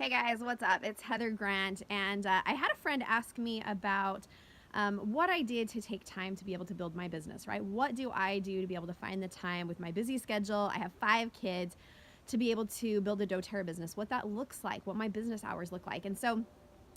Hey guys, what's up? It's Heather Grant, and I had a friend ask me about what I did to take time to be able to build my business, right? What do I do to be able to find the time with my busy schedule? I have 5 kids to be able to build a doTERRA business, what that looks like, what my business hours look like. And so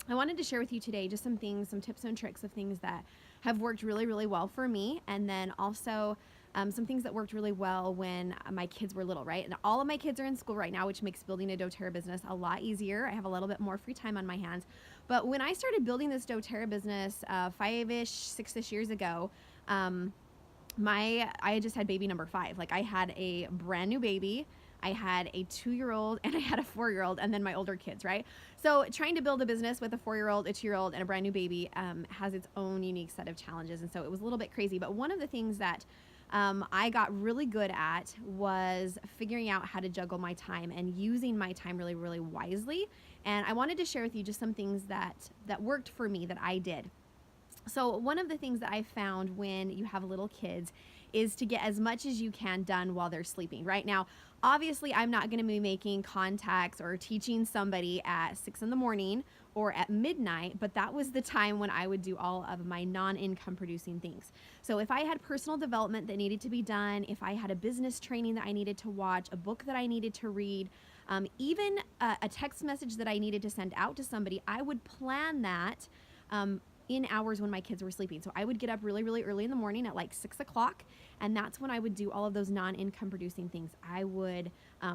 I wanted to share with you today just some things, some tips and tricks of things that have worked really, really well for me. And then also some things that worked really well when my kids were little, right? And all of my kids are in school right now, which makes building a doTERRA business a lot easier. I have a little bit more free time on my hands. But when I started building this doTERRA business 5-ish, 6-ish years ago, I just had baby number 5. Like I had a brand new baby. I had a 2-year-old and I had a 4-year-old, and then my older kids, right? So trying to build a business with a 4-year-old, a 2-year-old, and a brand new baby has its own unique set of challenges. And so it was a little bit crazy. But one of the things that I got really good at was figuring out how to juggle my time and using my time really, really wisely. And I wanted to share with you just some things that worked for me that I did. So one of the things that I found when you have little kids is to get as much as you can done while they're sleeping. Right now, obviously, I'm not going to be making contacts or teaching somebody at 6 in the morning or at midnight, but that was the time when I would do all of my non-income producing things. So if I had personal development that needed to be done, if I had a business training that I needed to watch, a book that I needed to read, even a text message that I needed to send out to somebody, I would plan that in hours when my kids were sleeping. So I would get up really, really early in the morning at like 6 o'clock, and that's when I would do all of those non-income producing things. I would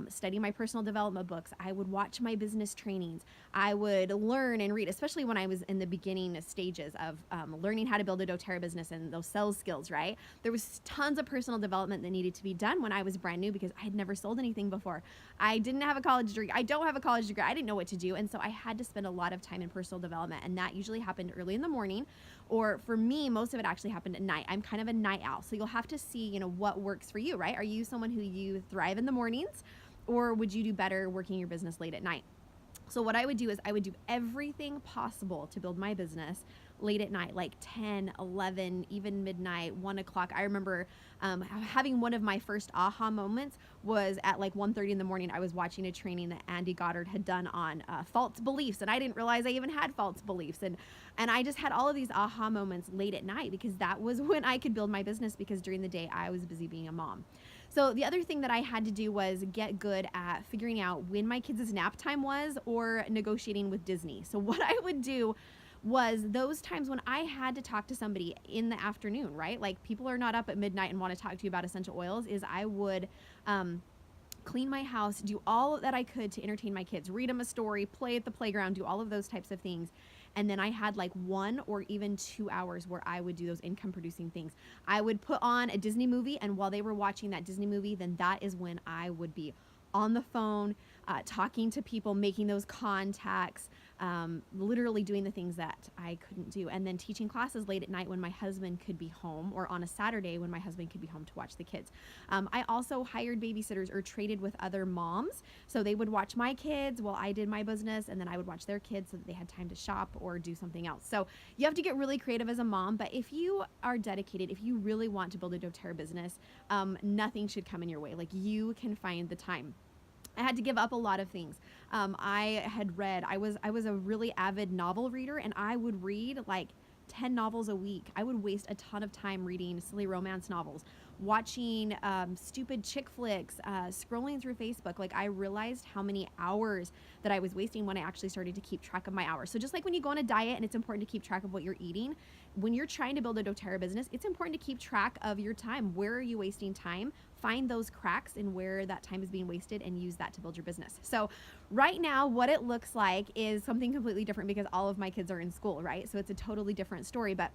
study my personal development books. I would watch my business trainings. I would learn and read, especially when I was in the beginning stages of learning how to build a doTERRA business and those sales skills, right? There was tons of personal development that needed to be done when I was brand new because I had never sold anything before. I didn't have a college degree. I don't have a college degree. I didn't know what to do. And so I had to spend a lot of time in personal development, and that usually happened early in the morning, or for me, most of it actually happened at night. I'm kind of a night owl. So you'll have to see, what works for you, right? Are you someone who you thrive in the mornings, or would you do better working your business late at night? So what I would do is I would do everything possible to build my business late at night, like 10, 11, even midnight, 1 o'clock. I remember having one of my first aha moments was at like 1:30 in the morning. I was watching a training that Andy Goddard had done on false beliefs, and I didn't realize I even had false beliefs. And I just had all of these aha moments late at night because that was when I could build my business, because during the day I was busy being a mom. So the other thing that I had to do was get good at figuring out when my kids' nap time was, or negotiating with Disney. So what I would do was those times when I had to talk to somebody in the afternoon, right? Like people are not up at midnight and want to talk to you about essential oils, is I would clean my house, do all that I could to entertain my kids, read them a story, play at the playground, do all of those types of things. And then I had like 1 or even 2 hours where I would do those income producing things. I would put on a Disney movie, and while they were watching that Disney movie, then that is when I would be on the phone, talking to people, making those contacts, literally doing the things that I couldn't do. And then teaching classes late at night when my husband could be home, or on a Saturday when my husband could be home to watch the kids. I also hired babysitters or traded with other moms. So they would watch my kids while I did my business, and then I would watch their kids so that they had time to shop or do something else. So you have to get really creative as a mom, but if you are dedicated, if you really want to build a doTERRA business, nothing should come in your way. Like you can find the time. I had to give up a lot of things. I had read, I was a really avid novel reader, and I would read like 10 novels a week. I would waste a ton of time reading silly romance novels, watching stupid chick flicks, scrolling through Facebook. Like I realized how many hours that I was wasting when I actually started to keep track of my hours. So just like when you go on a diet and it's important to keep track of what you're eating, when you're trying to build a doTERRA business, it's important to keep track of your time. Where are you wasting time? Find those cracks in where that time is being wasted and use that to build your business. So right now, what it looks like is something completely different because all of my kids are in school, right? So it's a totally different story, but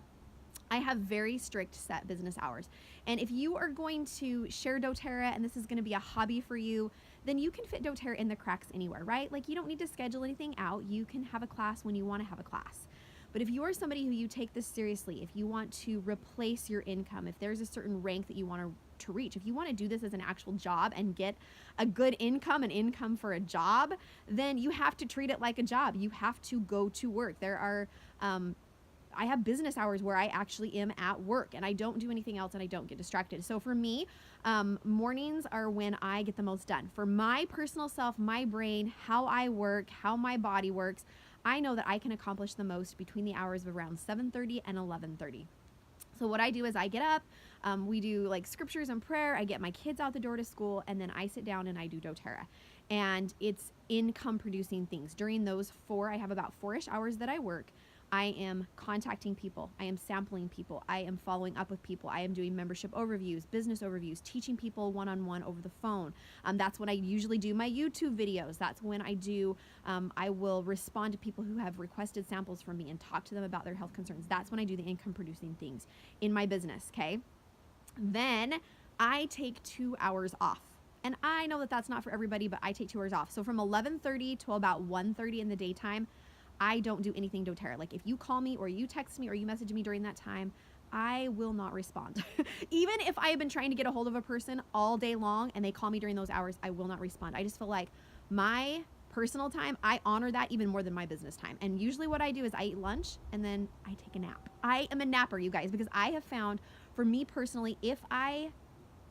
I have very strict set business hours. And if you are going to share doTERRA and this is going to be a hobby for you, then you can fit doTERRA in the cracks anywhere, right? Like you don't need to schedule anything out. You can have a class when you want to have a class. But if you are somebody who you take this seriously, if you want to replace your income, if there's a certain rank that you want to reach, if you want to do this as an actual job and get a good income, an income for a job, then you have to treat it like a job. You have to go to work. There are I have business hours where I actually am at work and I don't do anything else and I don't get distracted. So for me, mornings are when I get the most done. For my personal self, my brain, how I work, how my body works, I know that I can accomplish the most between the hours of around 7:30 and 11:30. So what I do is I get up, we do like scriptures and prayer, I get my kids out the door to school, and then I sit down and I do doTERRA. And it's income producing things. During those I have about 4-ish hours that I work. I am contacting people. I am sampling people. I am following up with people. I am doing membership overviews, business overviews, teaching people one-on-one over the phone. That's when I usually do my YouTube videos. That's when I will respond to people who have requested samples from me and talk to them about their health concerns. That's when I do the income producing things in my business, okay? Then I take 2 hours off. And I know that that's not for everybody, but I take 2 hours off. So from 11:30 to about 1:30 in the daytime, I don't do anything doTERRA. Like if you call me or you text me or you message me during that time, I will not respond. Even if I have been trying to get a hold of a person all day long and they call me during those hours, I will not respond. I just feel like my personal time, I honor that even more than my business time. And usually what I do is I eat lunch and then I take a nap. I am a napper, you guys, because I have found for me personally, if I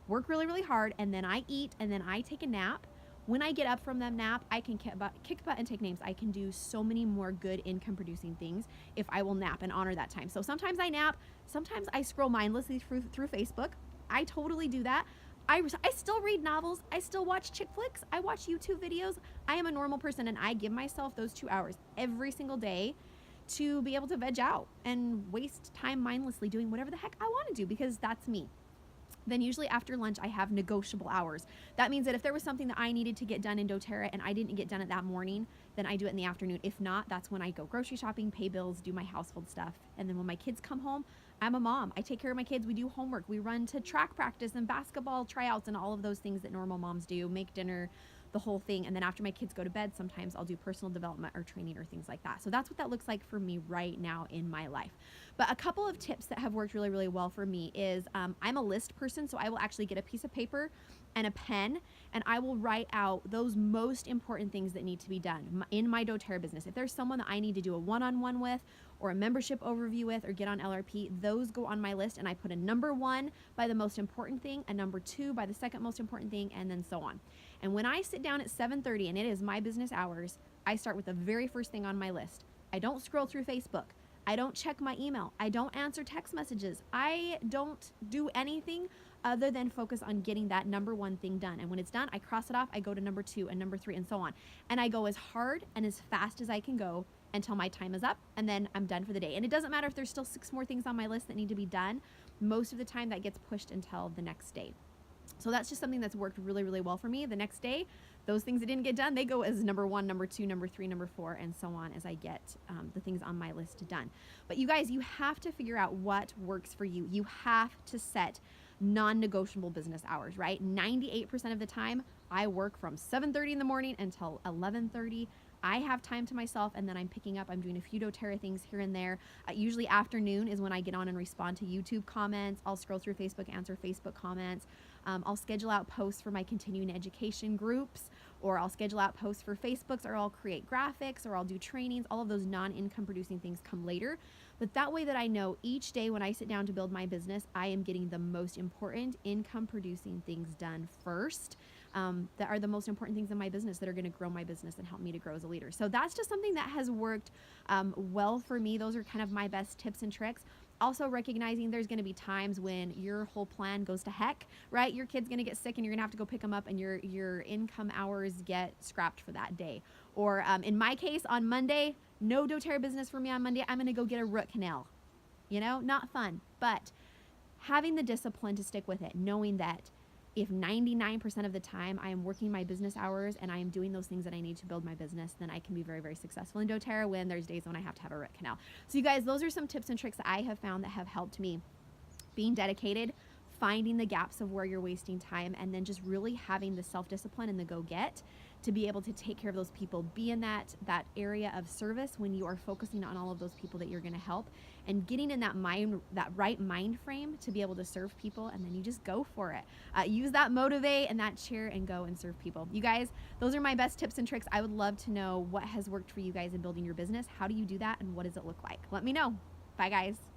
work really, really hard and then I eat and then I take a nap, when I get up from that nap, I can kick butt and take names. I can do so many more good income producing things if I will nap and honor that time. So sometimes I nap, sometimes I scroll mindlessly through Facebook. I totally do that. I still read novels. I still watch chick flicks. I watch YouTube videos. I am a normal person and I give myself those 2 hours every single day to be able to veg out and waste time mindlessly doing whatever the heck I want to do because that's me. Then usually after lunch, I have negotiable hours. That means that if there was something that I needed to get done in doTERRA and I didn't get done it that morning, then I do it in the afternoon. If not, that's when I go grocery shopping, pay bills, do my household stuff. And then when my kids come home, I'm a mom. I take care of my kids. We do homework. We run to track practice and basketball tryouts and all of those things that normal moms do, make dinner, the whole thing. And then after my kids go to bed, sometimes I'll do personal development or training or things like that. So that's what that looks like for me right now in my life. But a couple of tips that have worked really, really well for me is I'm a list person. So I will actually get a piece of paper and a pen and I will write out those most important things that need to be done in my doTERRA business. If there's someone that I need to do a one-on-one with or a membership overview with or get on LRP, those go on my list and I put a number 1 by the most important thing, a number 2 by the second most important thing, and then so on. And when I sit down at 7:30 and it is my business hours, I start with the very first thing on my list. I don't scroll through Facebook. I don't check my email. I don't answer text messages. I don't do anything other than focus on getting that number 1 thing done. And when it's done, I cross it off. I go to number 2 and number 3 and so on. And I go as hard and as fast as I can go until my time is up and then I'm done for the day. And it doesn't matter if there's still 6 more things on my list that need to be done. Most of the time that gets pushed until the next day. So that's just something that's worked really, really well for me. The next day, those things that didn't get done, they go as number 1, number 2, number 3, number 4, and so on as I get the things on my list done. But you guys, you have to figure out what works for you. You have to set non-negotiable business hours, right? 98% of the time, I work from 7:30 in the morning until 11:30. I have time to myself and then I'm picking up, I'm doing a few doTERRA things here and there. Usually afternoon is when I get on and respond to YouTube comments. I'll scroll through Facebook, answer Facebook comments. I'll schedule out posts for my continuing education groups, or I'll schedule out posts for Facebooks, or I'll create graphics, or I'll do trainings. All of those non-income producing things come later. But that way that I know each day when I sit down to build my business, I am getting the most important income producing things done first. That are the most important things in my business that are going to grow my business and help me to grow as a leader. So that's just something that has worked well for me. Those are kind of my best tips and tricks. Also recognizing there's going to be times when your whole plan goes to heck, right? Your kid's going to get sick and you're going to have to go pick them up and your income hours get scrapped for that day. Or in my case, on Monday, no doTERRA business for me on Monday. I'm going to go get a root canal. You know, not fun, but having the discipline to stick with it, knowing that if 99% of the time I am working my business hours and I am doing those things that I need to build my business, then I can be very, very successful in doTERRA when there's days when I have to have a root canal. So you guys, those are some tips and tricks that I have found that have helped me being dedicated, finding the gaps of where you're wasting time, and then just really having the self-discipline and the go-get to be able to take care of those people, be in that area of service when you are focusing on all of those people that you're going to help, and getting in that right mind frame to be able to serve people, and then you just go for it. Use that motivate and that cheer and go and serve people. You guys, those are my best tips and tricks. I would love to know what has worked for you guys in building your business. How do you do that and what does it look like? Let me know. Bye, guys.